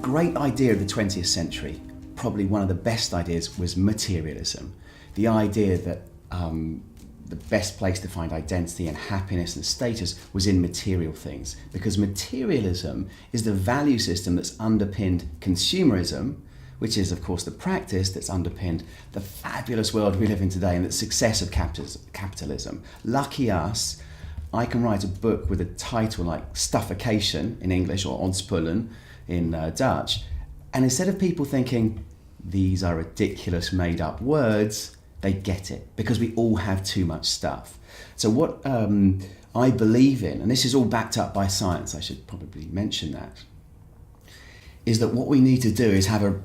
great idea of the 20th century, probably one of the best ideas, was materialism. The idea that the best place to find identity and happiness and status was in material things, because materialism is the value system that's underpinned consumerism, which is, of course, the practice that's underpinned the fabulous world we live in today and the success of capitalism. Lucky us, I can write a book with a title like Stuffication in English or On Spullen in Dutch, and instead of people thinking, these are ridiculous made-up words, they get it, because we all have too much stuff. So what I believe in, and this is all backed up by science, I should probably mention that, is that what we need to do is have a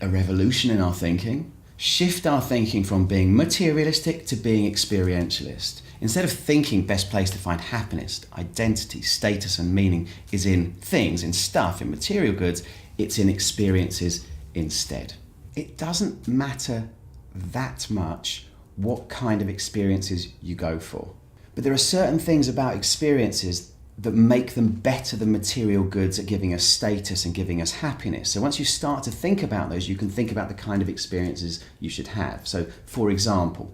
revolution in our thinking, shift our thinking from being materialistic to being experientialist. Instead of thinking best place to find happiness, identity, status and meaning is in things, in stuff, in material goods, it's in experiences instead. It doesn't matter that much what kind of experiences you go for. But there are certain things about experiences that make them better than material goods at giving us status and giving us happiness. So once you start to think about those, you can think about the kind of experiences you should have. So for example,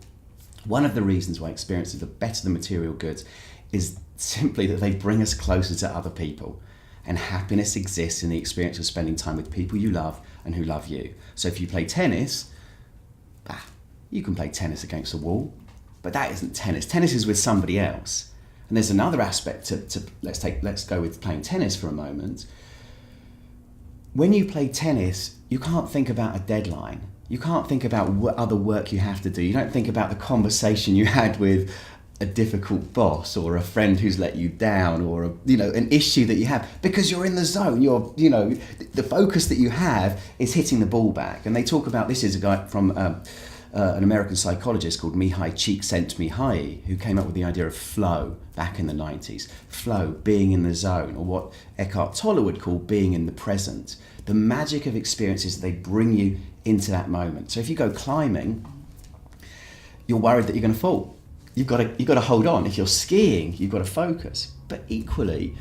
one of the reasons why experiences are better than material goods is simply that they bring us closer to other people. And happiness exists in the experience of spending time with people you love and who love you. So if you play tennis, you can play tennis against a wall, but that isn't tennis. Tennis is with somebody else. And there's another aspect to let's go with playing tennis for a moment. When you play tennis, you can't think about a deadline. You can't think about what other work you have to do. You don't think about the conversation you had with a difficult boss or a friend who's let you down or an issue that you have, because you're in the zone. The focus that you have is hitting the ball back. And they talk about, this is a guy from an American psychologist called Mihai Csikszentmihalyi, who came up with the idea of flow back in the 90s. Flow, being in the zone, or what Eckhart Tolle would call being in the present. The magic of experiences, they bring you into that moment. So if you go climbing, you're worried that you're going to fall. You've got to hold on. If you're skiing, you've got to focus. But equally,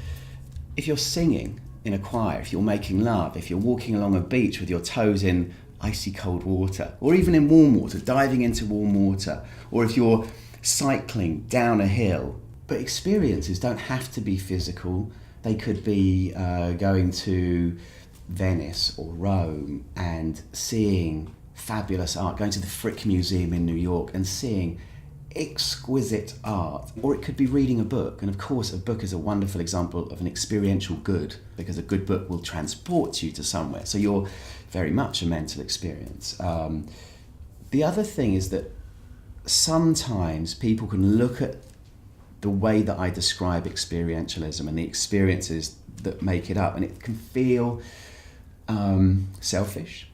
if you're singing in a choir, if you're making love, if you're walking along a beach with your toes in icy cold water, or even in warm water, diving into warm water, or if you're cycling down a hill. But experiences don't have to be physical. They could be going to Venice or Rome and seeing fabulous art, going to the Frick Museum in New York and seeing exquisite art, or it could be reading a book. And of course, a book is a wonderful example of an experiential good, because a good book will transport you to somewhere. So you're very much a mental experience. The other thing is that sometimes people can look at the way that I describe experientialism and the experiences that make it up, and it can feel selfish.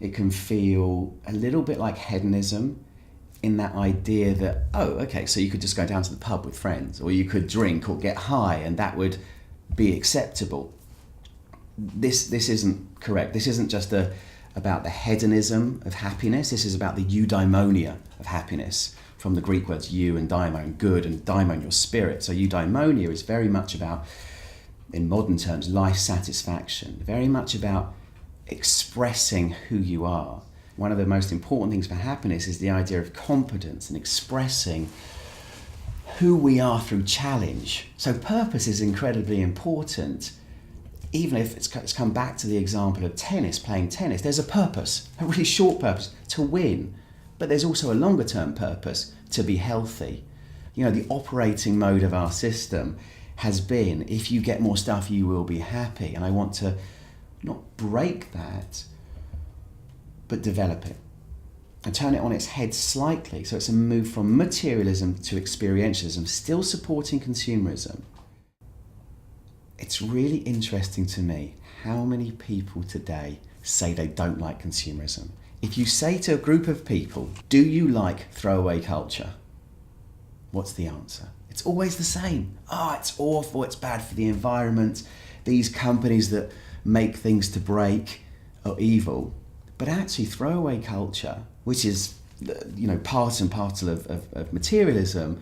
It can feel a little bit like hedonism, in that idea that, so you could just go down to the pub with friends, or you could drink or get high and that would be acceptable. This isn't correct. This isn't just about the hedonism of happiness. This is about the eudaimonia of happiness, from the Greek words eu and daimon, good, and daimon, your spirit. So eudaimonia is very much about, in modern terms, life satisfaction, very much about expressing who you are. One of the most important things for happiness is the idea of competence and expressing who we are through challenge. So purpose is incredibly important. Even if it's come back to the example of tennis, playing tennis, there's a purpose, a really short purpose, to win. But there's also a longer term purpose, to be healthy. The operating mode of our system has been, if you get more stuff, you will be happy. And I want to not break that, but develop it and turn it on its head slightly. So it's a move from materialism to experientialism, still supporting consumerism. It's really interesting to me how many people today say they don't like consumerism. If you say to a group of people, do you like throwaway culture? What's the answer? It's always the same. It's awful, it's bad for the environment. These companies that make things to break are evil. But actually, throwaway culture, which is part and parcel of materialism,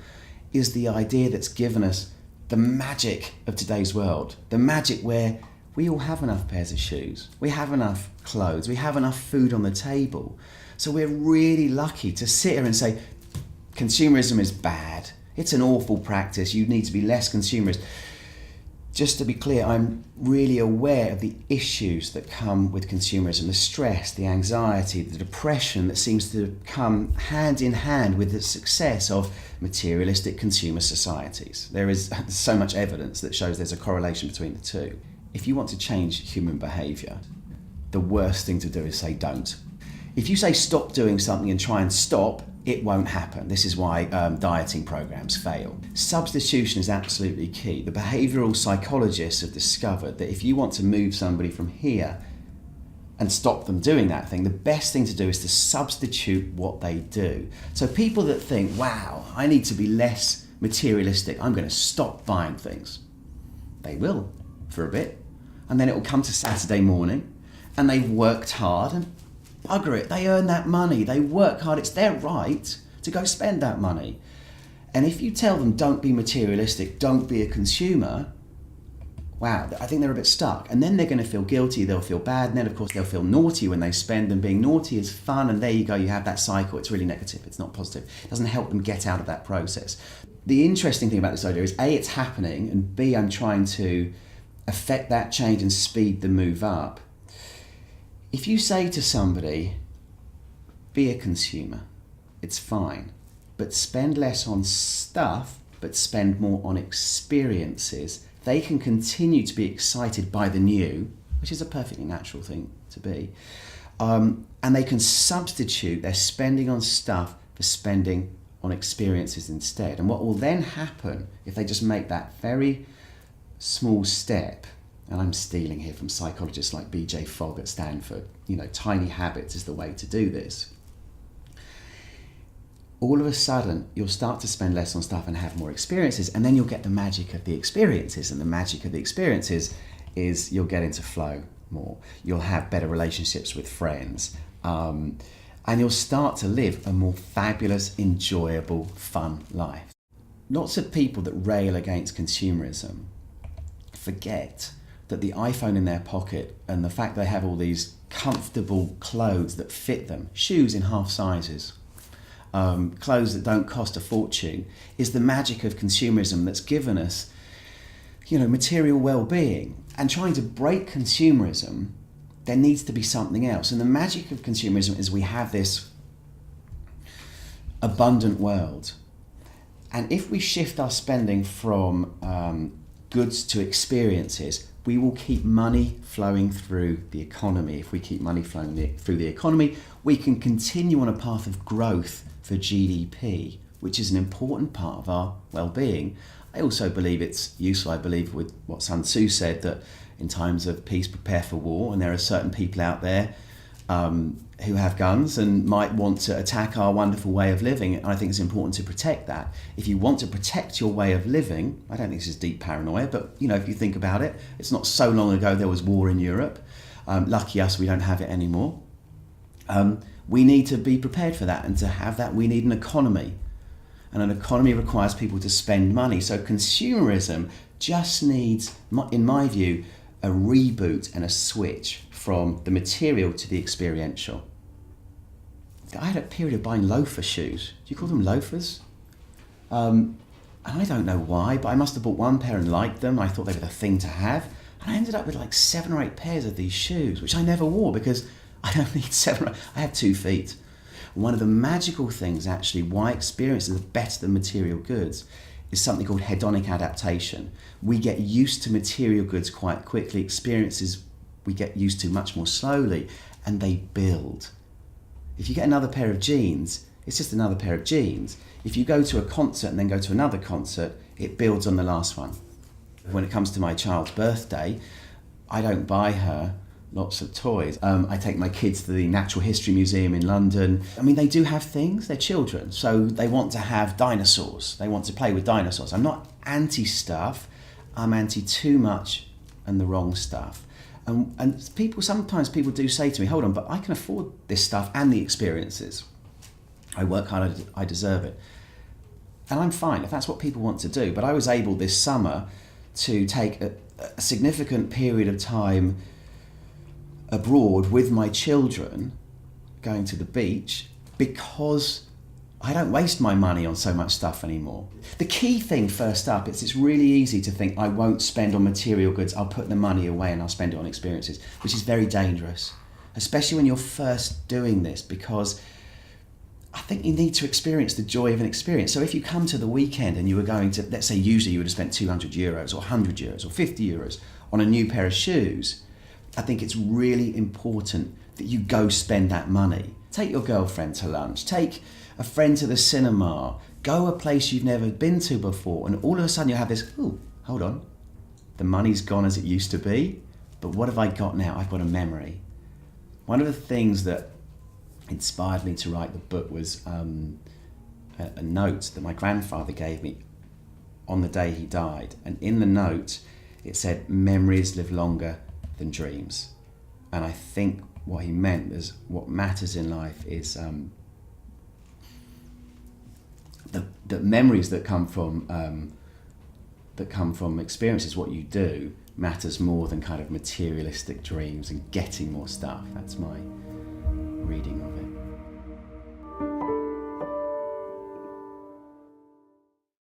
is the idea that's given us the magic of today's world. The magic where We all have enough pairs of shoes. We have enough clothes. We have enough food on the table. So we're really lucky to sit here and say, consumerism is bad. It's an awful practice. You need to be less consumerist. Just to be clear, I'm really aware of the issues that come with consumerism, the stress, the anxiety, the depression that seems to come hand in hand with the success of materialistic consumer societies. There is so much evidence that shows there's a correlation between the two. If you want to change human behaviour, the worst thing to do is say don't. If you say stop doing something and try and stop, it won't happen. This is why dieting programs fail. Substitution is absolutely key. The behavioural psychologists have discovered that if you want to move somebody from here and stop them doing that thing, the best thing to do is to substitute what they do. So people that think, wow, I need to be less materialistic, I'm going to stop buying things. They will for a bit. And then it will come to Saturday morning and they've worked hard and bugger it, they earn that money, they work hard, it's their right to go spend that money. And if you tell them don't be materialistic, don't be a consumer, wow, I think they're a bit stuck. And then they're going to feel guilty, they'll feel bad, and then of course they'll feel naughty when they spend, and being naughty is fun, and there you go, you have that cycle. It's really negative, it's not positive. It doesn't help them get out of that process. The interesting thing about this idea is A, it's happening, and B, I'm trying to affect that change and speed the move up. If you say to somebody, be a consumer, it's fine, but spend less on stuff, but spend more on experiences, they can continue to be excited by the new, which is a perfectly natural thing to be, and they can substitute their spending on stuff for spending on experiences instead. And what will then happen if they just make that very small step, and I'm stealing here from psychologists like B.J. Fogg at Stanford, tiny habits is the way to do this. All of a sudden, you'll start to spend less on stuff and have more experiences, and then you'll get the magic of the experiences, and the magic of the experiences is you'll get into flow more. You'll have better relationships with friends, and you'll start to live a more fabulous, enjoyable, fun life. Lots of people that rail against consumerism forget that the iPhone in their pocket and the fact they have all these comfortable clothes that fit them, shoes in half sizes, clothes that don't cost a fortune, is the magic of consumerism that's given us, material well-being. And trying to break consumerism, there needs to be something else. And the magic of consumerism is we have this abundant world. And if we shift our spending from goods to experiences, we will keep money flowing through the economy. If we keep money flowing through the economy, we can continue on a path of growth for GDP, which is an important part of our well-being. I also believe it's useful, I believe with what Sun Tzu said, that in times of peace, prepare for war, and there are certain people out there who have guns and might want to attack our wonderful way of living. And I think it's important to protect that. If you want to protect your way of living, I don't think this is deep paranoia, but if you think about it, it's not so long ago there was war in Europe. Lucky us, we don't have it anymore. We need to be prepared for that, and to have that we need an economy. And an economy requires people to spend money. So consumerism just needs, in my view, a reboot and a switch from the material to the experiential. I had a period of buying loafer shoes. Do you call them loafers? And I don't know why, but I must have bought one pair and liked them. I thought they were the thing to have. And I ended up with like 7 or 8 pairs of these shoes, which I never wore because I don't need 7 or 8. I have 2 feet. One of the magical things, actually, why experiences are better than material goods is something called hedonic adaptation. We get used to material goods quite quickly. Experiences we get used to much more slowly, and they build. If you get another pair of jeans, it's just another pair of jeans. If you go to a concert and then go to another concert, it builds on the last one. When it comes to my child's birthday, I don't buy her lots of toys. I take my kids to the Natural History Museum in London. I mean, they do have things, they're children, so they want to have dinosaurs. They want to play with dinosaurs. I'm not anti-stuff, I'm anti too much and the wrong stuff. And sometimes people do say to me, hold on, but I can afford this stuff and the experiences. I work hard, I deserve it. And I'm fine if that's what people want to do. But I was able this summer to take a significant period of time abroad with my children, going to the beach, because I don't waste my money on so much stuff anymore. The key thing first up is it's really easy to think I won't spend on material goods, I'll put the money away and I'll spend it on experiences, which is very dangerous, especially when you're first doing this, because I think you need to experience the joy of an experience. So if you come to the weekend and you were going to, let's say usually you would have spent €200 or €100 or €50 on a new pair of shoes, I think it's really important that you go spend that money. Take your girlfriend to lunch, take a friend to the cinema, go a place you've never been to before, and all of a sudden you have this, oh, hold on, the money's gone as it used to be, but what have I got now? I've got a memory. One of the things that inspired me to write the book was a note that my grandfather gave me on the day he died, and in the note it said, memories live longer than dreams. And I think what he meant is what matters in life is the memories that come from experiences. What you do matters more than kind of materialistic dreams and getting more stuff. That's my reading of it.